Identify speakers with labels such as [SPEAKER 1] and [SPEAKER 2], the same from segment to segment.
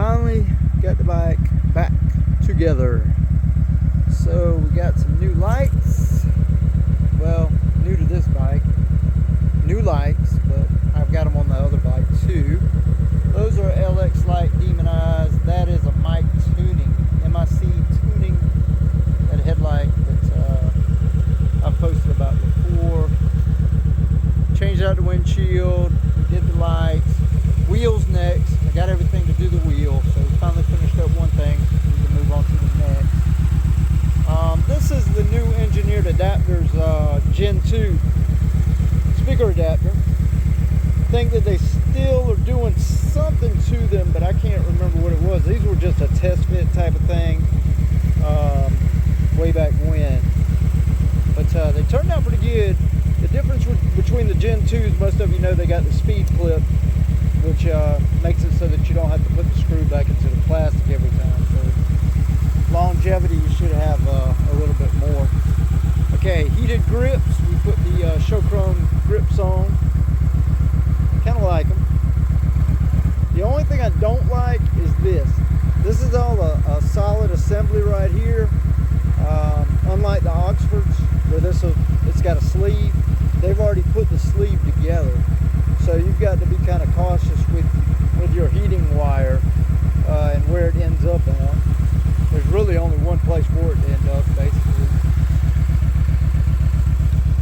[SPEAKER 1] finally got the bike back together. So we got some new lights. Well, new to this bike. New lights, but I've got them on the other bike too. Those are LX Light Demon Eyes. That is a mic tuning, MIC tuning. That headlight that I've posted about before. Changed out the windshield. We did the lights. Wheels next. I got everything to do the wheel, so we finally finished up one thing. We can move on to the next. This is the new engineered adapters, Gen 2 speaker adapter. I think that they still are doing something to them, but I can't remember what it was. These were just a test fit type of thing way back when. But they turned out pretty good. The difference between the Gen 2s, most of you know they got the speed clip, which makes it so that you don't have to put the screw back into the plastic every time. So longevity, you should have a little bit more. Okay, heated grips. We put the Show Chrome grips on. Kind of like them. The only thing I don't like is this. This is all a solid assembly right here. Unlike the Oxfords, where it's got a sleeve, they've already put the sleeve together. So you've got to be kind of cautious with your heating wire and where it ends up at. There's really only one place for it to end up, basically.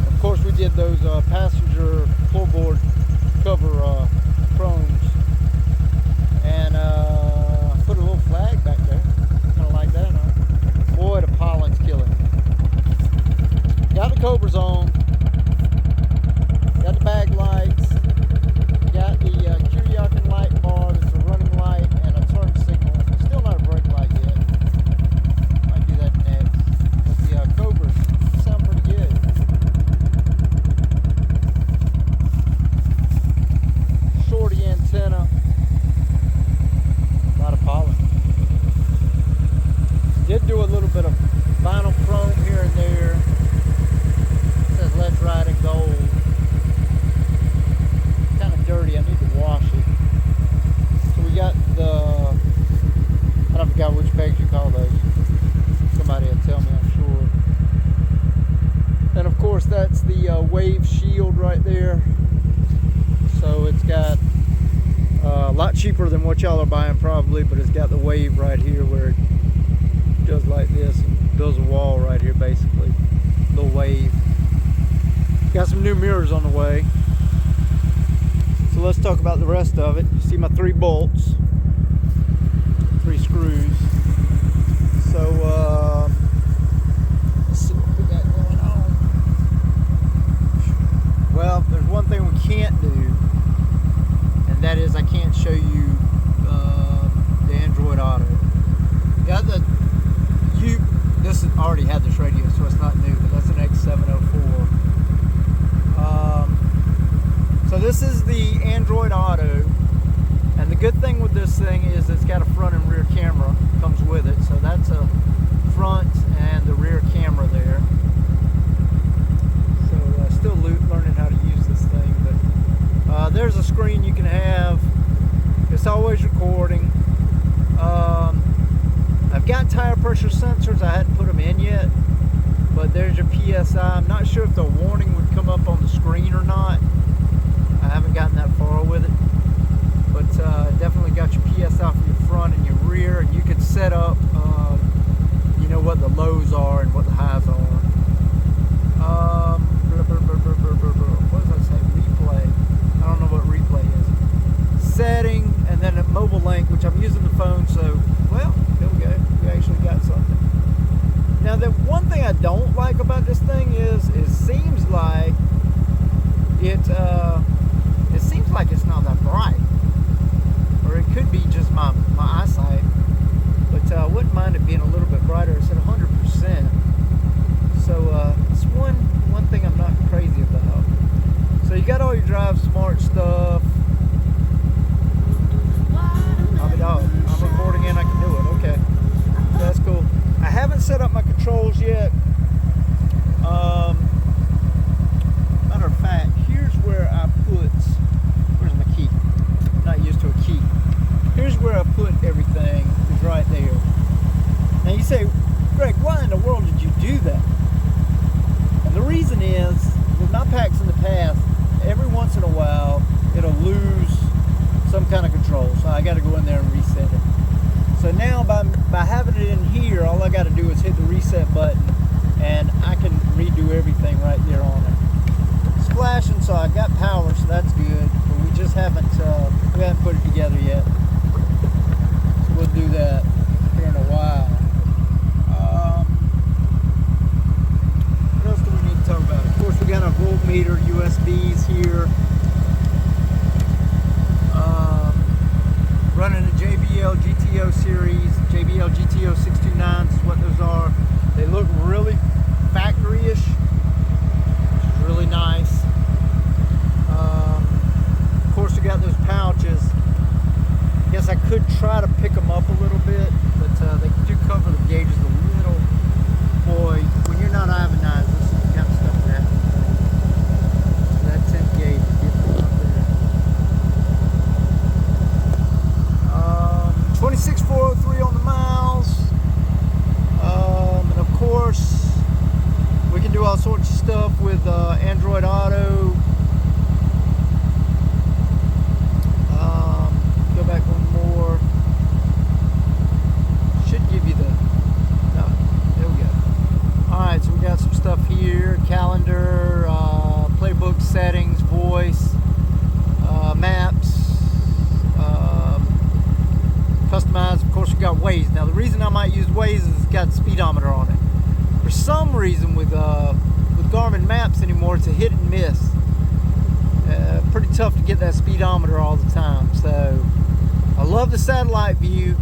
[SPEAKER 1] Of course, we did those passenger floorboard cover chromes, and put a little flag back there. Kind of like that, huh? Boy, the pollen's killing me. Got the Cobras on. Got the bag lights. Got the Kiriakin light bar. That's a running light and a turn signal. Still not a brake light yet. Might do that next. But the Cobras sound pretty good. Shorty antenna. A lot of pollen. Did do a little bit of vinyl chrome here and there. It says Let's Ride in Gold. Kind of dirty. I need to wash it. So we got the, I don't forget which pegs you call those. Somebody will tell me, I'm sure. And of course that's the wave shield right there. So it's got a lot cheaper than what y'all are buying probably, but it's got the wave right here where it does like this and builds a wall right here basically. Little wave. Got some new mirrors on the way. So let's talk about the rest of it. You see my 3 bolts, 3 screws. So let's see what we got going on. Well, there's one thing we can't do, and that is I can't show you the Android Auto. Got the this already had this radio, so it's not new, but that's an X704. So this is the Android Auto, and the good thing with this thing is it's got a front and rear camera comes with it. So that's a front and the rear camera there. So still learning how to use this thing, but there's a screen you can have. It's always recording. I've got tire pressure sensors. I hadn't put them in yet, but there's your PSI. I'm not sure if the warning would come up on the screen or not. I haven't gotten that far with it, but definitely got your PSI for your front and your rear, and you can set up, you know, what the lows are and what the highs are. What does that say? Replay. I don't know what replay is. Setting, and then a mobile link, which I'm using the phone, so, well, there we go. We actually got something. Now, the one thing I don't like about this thing is it seems like it seems like it's not that bright, or it could be just my eyesight, but I wouldn't mind it being a little bit brighter. It's at 100%, so it's one thing I'm not crazy about. So you got all your Drive Smart stuff. I'm recording and I can do it. Okay, that's cool. I haven't set up my controls yet. Matter of fact, here's where I put, where's my key? where I put everything is right there. Now you say, Greg, why in the world did you do that? And the reason is, with my packs in the past, every once in a while, it'll lose some kind of control. So I got to go in there and reset it. So now by having it in here, all I got to do is hit the reset button and I can redo everything right there on it. It's flashing, so I got power, so that's good. But we just haven't put it together yet. So we'll do that here in a while. What else do we need to talk about? Of course, we got our voltmeter USBs here. Running a JBL GTO series. JBL GTO 629s is what those are. They look really factory-ish, which is really nice. Of course, we got those pouches. I guess I could try to pick them up a little bit, but they do cover the gauges a little. Boy, when you're not iodinized, this is the kind of stuff that happens. So that 10th gauge is getting up there. 26,403 on the miles. And of course, we can do all sorts of stuff with Android Auto. Go back one more. Should give you the... No, there we go. Alright, so we got some stuff here. Calendar, playbook settings, voice, maps, customized. Of course, we got Waze. Now, the reason I might use Waze is it's got speedometer on it. For some reason, with Garmin Maps anymore, it's a hit and miss. Pretty tough to get that speedometer all the time. So, I love the satellite view,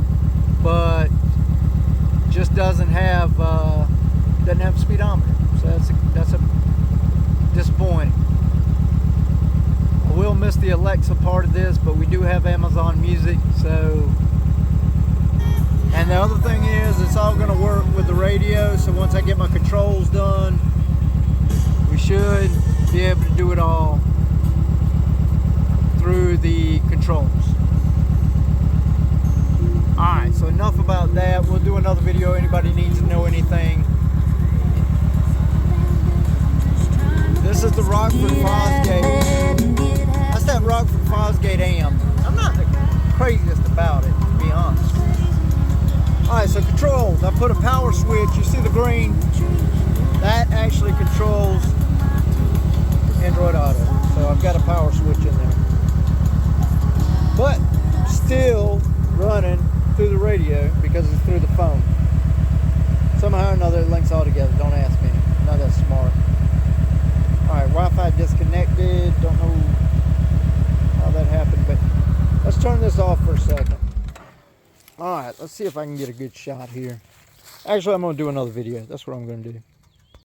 [SPEAKER 1] but just doesn't have speedometer. So that's a disappointing. I will miss the Alexa part of this, but we do have Amazon Music, so. And the other thing is, it's all going to work with the radio. So once I get my controls done, we should be able to do it all through the controls. Alright, so enough about that. We'll do another video. Anybody needs to know anything. This is the Rockford Fosgate. That's that Rockford Fosgate amp. I'm not the craziest about it, to be honest. Alright, so controls. I put a power switch. You see the green? That actually controls Android Auto. So I've got a power switch in there. But still running through the radio because it's through the phone. Somehow or another it links all together. Don't ask me. Not that smart. Alright, Wi-Fi disconnected. Don't know how that happened, but let's turn this off for a second. Alright, let's see if I can get a good shot here. Actually, I'm going to do another video. That's what I'm going to do.